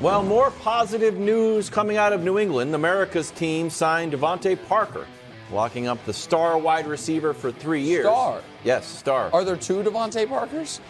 Well, more positive news coming out of New England. America's team signed DeVante Parker, locking up the star wide receiver for 3 years. Star? Yes, star. Are there two DeVante Parkers?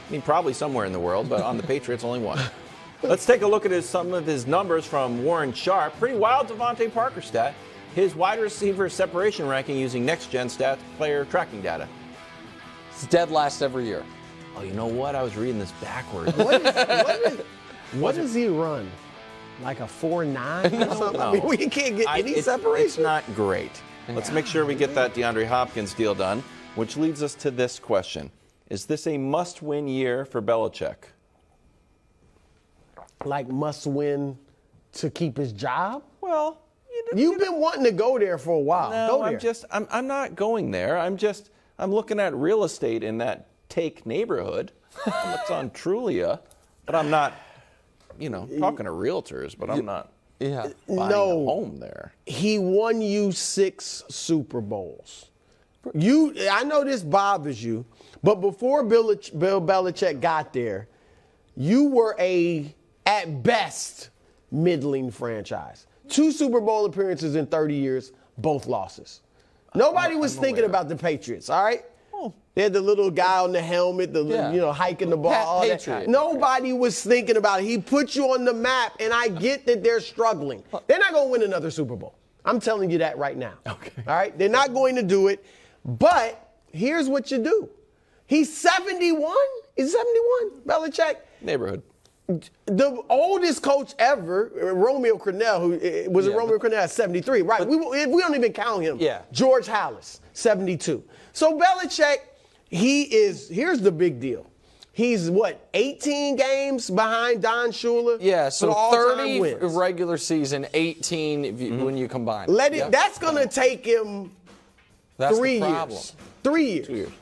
I mean, probably somewhere in the world, but on the Patriots, only one. Let's take a look at some of his numbers from Warren Sharp. Pretty wild DeVante Parker stat. His wide receiver separation ranking using next-gen stats player tracking data. It's dead last every year. Oh, you know what? I was reading this backwards. What does he run? Like a 4.9 or something? No. I mean, we can't get any separation. It's not great. Let's make sure we get that DeAndre Hopkins deal done, which leads us to this question. Is this a must-win year for Belichick? Like must win to keep his job? Well, You've been wanting to go there for a while. no, Go there. I'm not going there. I'm looking at real estate in that Take neighborhood. It's on Trulia, but I'm not, talking to realtors, but I'm not buying a home there. He won you 6 Super Bowls. I know this bothers you, but before Bill Belichick got there, you were at best, middling franchise. 2 Super Bowl appearances in 30 years, both losses. Nobody was thinking about the Patriots, all right? They had the little guy on the helmet, hiking the ball. All that. Nobody was thinking about it. He put you on the map, and I get that they're struggling. They're not going to win another Super Bowl. I'm telling you that right now. Okay. All right? They're not going to do it. But here's what you do. He's 71? Is 71? Belichick? Neighborhood. The oldest coach ever, Romeo Crennel, Romeo Crennel at 73. Right. We don't even count him. Yeah. George Halas, 72. So Belichick, here's the big deal. He's 18 games behind Don Shula? Yeah, so for 30 wins. regular season, 18 when you combine. That's going to take him That's 3 the problem. years. 3 years. 2 years.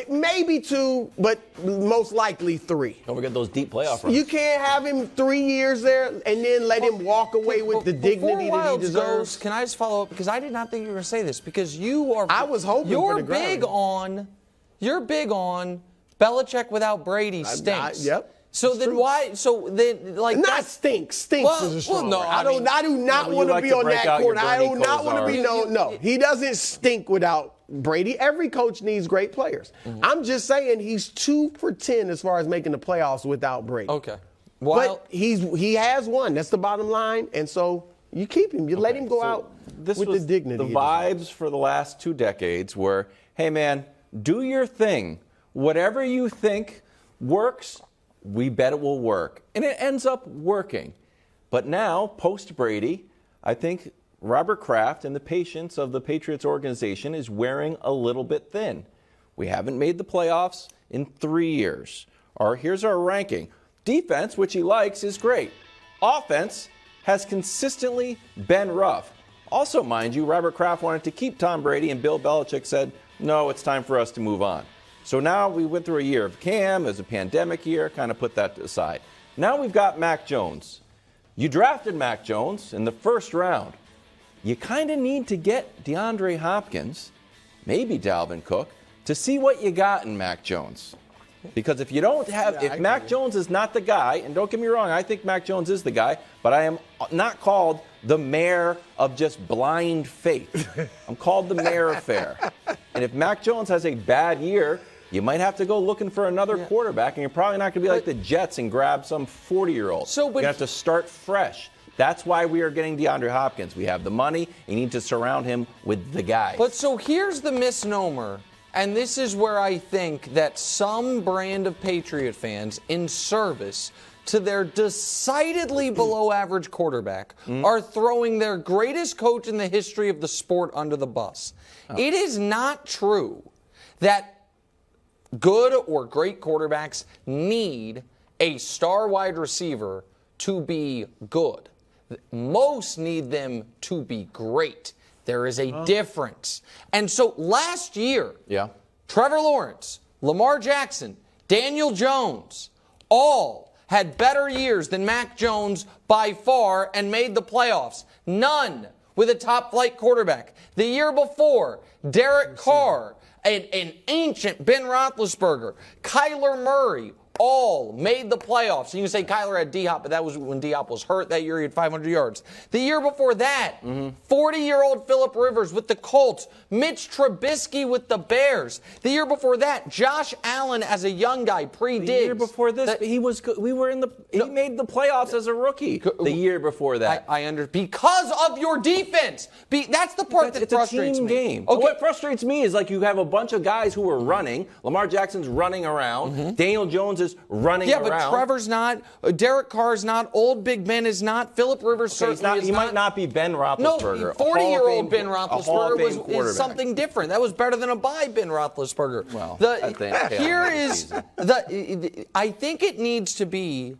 Maybe 2, but most likely 3. Don't forget those deep playoff runs. You can't have him 3 years there and then let him walk away with the dignity that he deserves. Can I just follow up? Because I did not think you were going to say this. Because you are. I was hoping for the ground. You're big on Belichick without Brady stinks. Yep. So then why? So then not stinks. Stinks is a strong word. I do not want to be on that court. I do not want to be no. He doesn't stink without Brady. Every coach needs great players. I'm just saying he's 2 for 10 as far as making the playoffs without Brady. Okay. But he has won. That's the bottom line. And so you keep him. You let him go out with the dignity. The vibes for the last 2 decades were, hey, man, do your thing. Whatever you think works, we bet it will work. And it ends up working. But now, post-Brady, I think Robert Kraft and the patience of the Patriots organization is wearing a little bit thin. We haven't made the playoffs in 3 years. Here's our ranking. Defense, which he likes, is great. Offense has consistently been rough. Also, mind you, Robert Kraft wanted to keep Tom Brady, and Bill Belichick said, no, it's time for us to move on. So now we went through a year of Cam, as a pandemic year, kind of put that aside. Now we've got Mac Jones. You drafted Mac Jones in the first round. You kind of need to get DeAndre Hopkins, maybe Dalvin Cook, to see what you got in Mac Jones. Because if you don't have, if Mac Jones is not the guy, and don't get me wrong, I think Mac Jones is the guy, but I am not called the mayor of just blind faith. I'm called the mayor of fair. And if Mac Jones has a bad year, you might have to go looking for another quarterback, and you're probably not going to be like the Jets and grab some 40-year-old. You have to start fresh. That's why we are getting DeAndre Hopkins. We have the money. You need to surround him with the guy. But so here's the misnomer, and this is where I think that some brand of Patriot fans in service to their decidedly below-average quarterback are throwing their greatest coach in the history of the sport under the bus. It is not true that good or great quarterbacks need a star wide receiver to be good. Most need them to be great. There is a difference. And so last year, Trevor Lawrence, Lamar Jackson, Daniel Jones, all had better years than Mac Jones by far and made the playoffs. None with a top-flight quarterback. The year before, Derek Carr, an ancient Ben Roethlisberger, Kyler Murray, all made the playoffs. You can say Kyler had D-Hop, but that was when D-Hop was hurt that year. He had 500 yards. The year before that, 40-year-old Phillip Rivers with the Colts. Mitch Trubisky with the Bears. The year before that, Josh Allen as a young guy, pre-Diggs. The year before this, he made the playoffs as a rookie. The year before that. Because of your defense. That's the part that frustrates me. It's a team game. Okay. What frustrates me is like you have a bunch of guys who are running. Lamar Jackson's running around. Daniel Jones is running around. Yeah, but Trevor's not. Derek Carr's not. Old Big Ben is not. Phillip Rivers certainly is not. He might not be Ben Roethlisberger. No, 40-year-old Ben Roethlisberger is something different. That was better than a bye Ben Roethlisberger. Well, I think it needs to be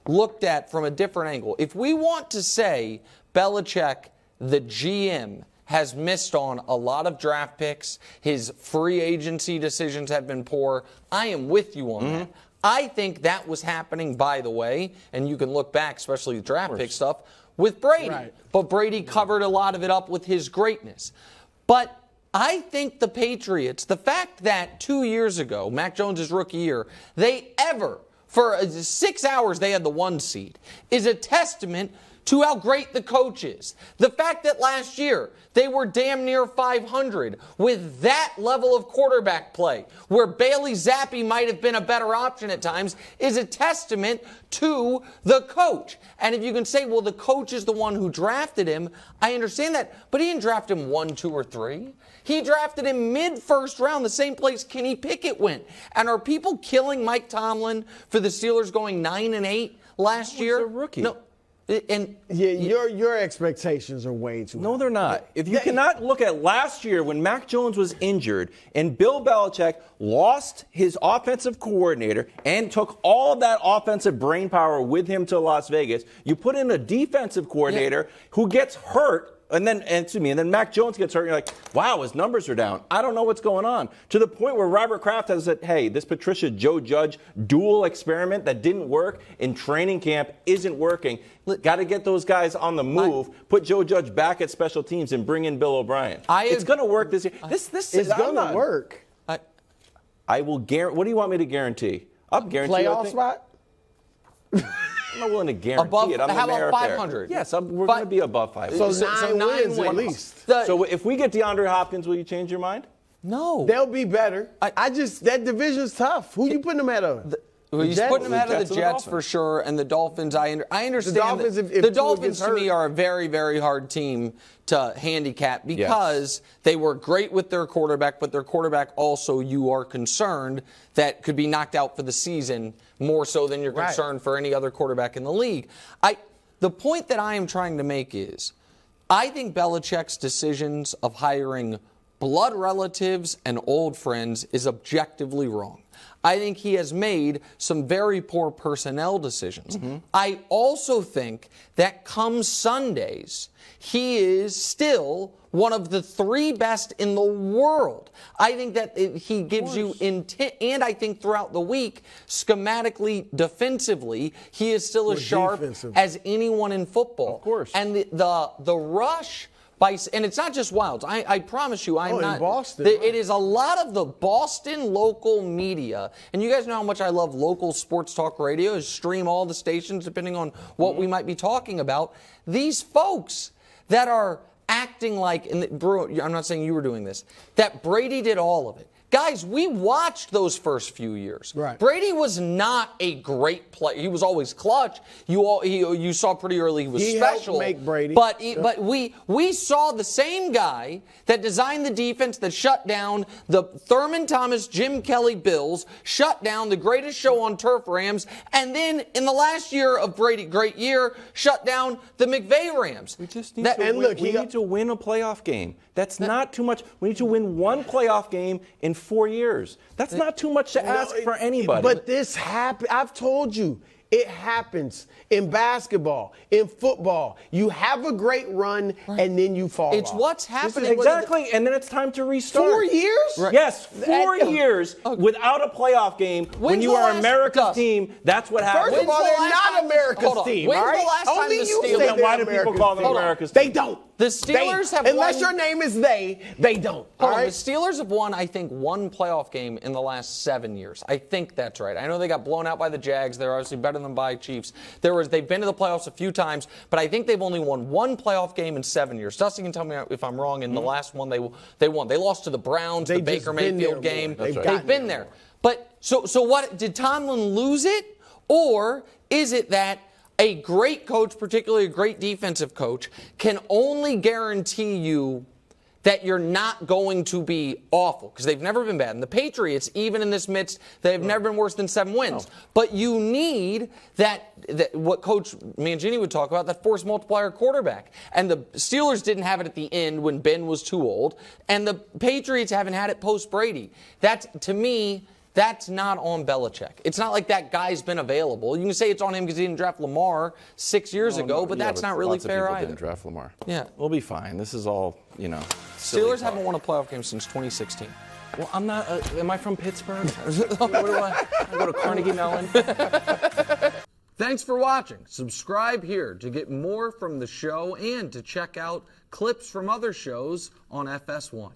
looked at from a different angle. If we want to say Belichick, the GM, has missed on a lot of draft picks, his free agency decisions have been poor, I am with you on that. I think that was happening, by the way, and you can look back, especially the draft pick stuff, with Brady. Right. But Brady covered a lot of it up with his greatness. But I think the Patriots, the fact that 2 years ago, Mac Jones' rookie year, for 6 hours they had the 1 seed, is a testament to how great the coach is. The fact that last year they were damn near 500 with that level of quarterback play, where Bailey Zappi might have been a better option at times, is a testament to the coach. And if you can say, well, the coach is the one who drafted him, I understand that, but he didn't draft him 1, 2, or 3. He drafted him mid-first round, the same place Kenny Pickett went. And are people killing Mike Tomlin for the Steelers going 9-8 last year? He's a rookie. No. Your expectations are way too high. No, they're not. If you cannot look at last year when Mac Jones was injured and Bill Belichick lost his offensive coordinator and took all of that offensive brain power with him to Las Vegas, you put in a defensive coordinator who gets hurt. And then Mac Jones gets hurt, and you're like, wow, his numbers are down. I don't know what's going on. To the point where Robert Kraft has said, hey, this Patricia Joe Judge dual experiment that didn't work in training camp isn't working. Got to get those guys on the move, put Joe Judge back at special teams, and bring in Bill O'Brien. It's going to work this year. This It's going to work. I will guarantee. What do you want me to guarantee? I'll guarantee. Playoff spot? I'm not willing to guarantee it. I'm how the mayor about up there. 500? Yes, we're going to be above 500. So 9 wins at least. So if we get DeAndre Hopkins, will you change your mind? No. They'll be better. That division's tough. Who you putting them at? He's putting them out of the Jets for sure, and the Dolphins. I understand. The Dolphins, if the Dolphins to me are a very, very hard team to handicap because they were great with their quarterback, but their quarterback also, you are concerned that could be knocked out for the season more so than you're concerned for any other quarterback in the league. The point that I am trying to make is, I think Belichick's decisions of hiring blood relatives and old friends is objectively wrong. I think he has made some very poor personnel decisions. I also think that come Sundays, he is still one of the 3 best in the world. I think that he gives you intent, and I think throughout the week, schematically, defensively, he is still as sharp as anyone in football. Of course. And the rush. And it's not just Wilds. I promise you, I'm not. In Boston. It is a lot of the Boston local media. And you guys know how much I love local sports talk radio. I stream all the stations depending on what we might be talking about. These folks that are acting like, and Brew, I'm not saying you were doing this, that Brady did all of it. Guys, we watched those first few years. Right. Brady was not a great player. He was always clutch. You saw pretty early he was special. Helped make Brady. But we saw the same guy that designed the defense that shut down the Thurman Thomas, Jim Kelly Bills, shut down the greatest show on turf Rams, and then in the last year of Brady, great year, shut down the McVay Rams. We just need need to win a playoff game. That's not too much. We need to win 1 playoff game in 4 years. That's not too much to ask for anybody. But this happens. I've told you, it happens in basketball, in football. You have a great run, and then you fall It's off. what's happening. Exactly, and then it's time to restart. 4 years? Right. Yes, 4 years without a playoff game. When you are America's team, that's what happens. First of all, they're not America's team, all right? When's the last time Only the you Steelers- say Then why they're do people America's call them team. America's team? They don't. The Steelers have unless won, your name is they don't. All Hold on, right? the Steelers have won, I think, one playoff game in the last 7 years. I think that's right. I know they got blown out by the Jags. They're obviously better than by Chiefs. They've been to the playoffs a few times, but I think they've only won one playoff game in 7 years. Dusty can tell me if I'm wrong. In the last one, they won. They lost to the Browns, the Baker Mayfield game. They've been there. But so what? Did Tomlin lose it, or is it that a great coach, particularly a great defensive coach, can only guarantee you that you're not going to be awful? Because they've never been bad. And the Patriots, even in this midst, they've never been worse than 7 wins. No. But you need that what Coach Mangini would talk about, that force multiplier quarterback. And the Steelers didn't have it at the end when Ben was too old. And the Patriots haven't had it post-Brady. That's, to me, that's not on Belichick. It's not like that guy's been available. You can say it's on him because he didn't draft Lamar 6 years ago, but that's not really fair either. Didn't draft Lamar. Yeah. We'll be fine. This is all, Steelers haven't won a playoff game since 2016. Well, I'm not. Am I from Pittsburgh? Where do I go to Carnegie Mellon? Thanks for watching. Subscribe here to get more from the show and to check out clips from other shows on FS1.